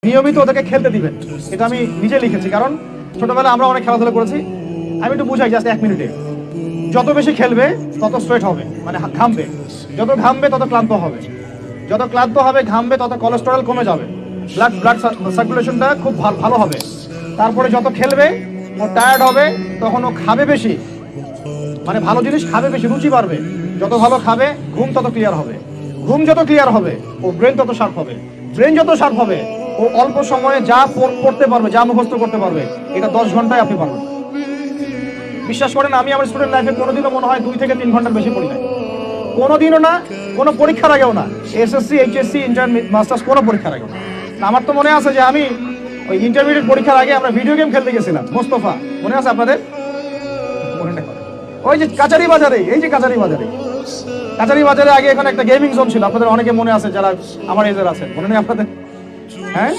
নিয়মিত ওদেরকে খেলতে দিবেন, এটা আমি নিজে লিখেছি। কারণ ছোটবেলায় আমরা অনেক খেলাধুলা করেছি। আমি একটু বুঝাই জাস্ট 1 মিনিটে। যত বেশি খেলবে তত স্ট্রেট হবে, মানে ঘামবে। যত ঘামবে তত ক্লান্ত হবে, যত ক্লান্ত হবে ঘামবে তত কোলেস্টেরল কমে যাবে, ব্লাড সার্কুলেশনটা খুব ভালো হবে। তারপরে যত খেলবে ও টায়ার্ড হবে, তখন ও খাবে বেশি, মানে ভালো জিনিস খাবে বেশি, রুচি বাড়বে। যত ভালো খাবে ঘুম তত ক্লিয়ার হবে, ঘুম যত ক্লিয়ার হবে ও ব্রেন তত শার্প হবে, ব্রেন যত শার্প হবে ও অল্প সময়ে যা পড়তে পারবে, যা মুখস্থ করতে পারবে, এটা 10 ঘন্টায় আপনি পারবেন। বিশ্বাস করেন, আমি আমার স্টুডেন্ট লাইফে কোনোদিনও মনে হয় 2 থেকে 3 ঘন্টার বেশি পড়ি নাই, কোনোদিনও না, কোনো পরীক্ষার আগেও না, এসএসসি এইচএসসি ইন্টার মাস্টার্স কোনো পরীক্ষার আগেও না। আমার তো মনে আছে যে আমি ওই ইন্টারমিডিয়েট পরীক্ষার আগে আমরা ভিডিও গেম খেলতে গেছিলাম মোস্তফা, মনে আছে আপনাদের? মনে নেই। ওই যে কাচারি বাজারে, এই যে কাচারি বাজারে আগে এখানে একটা গেমিং জোন ছিল, আপনাদের অনেকে মনে আছে যারা আমার এজের আছেন, মনে নেই আপনাদের? হ্যাঁ।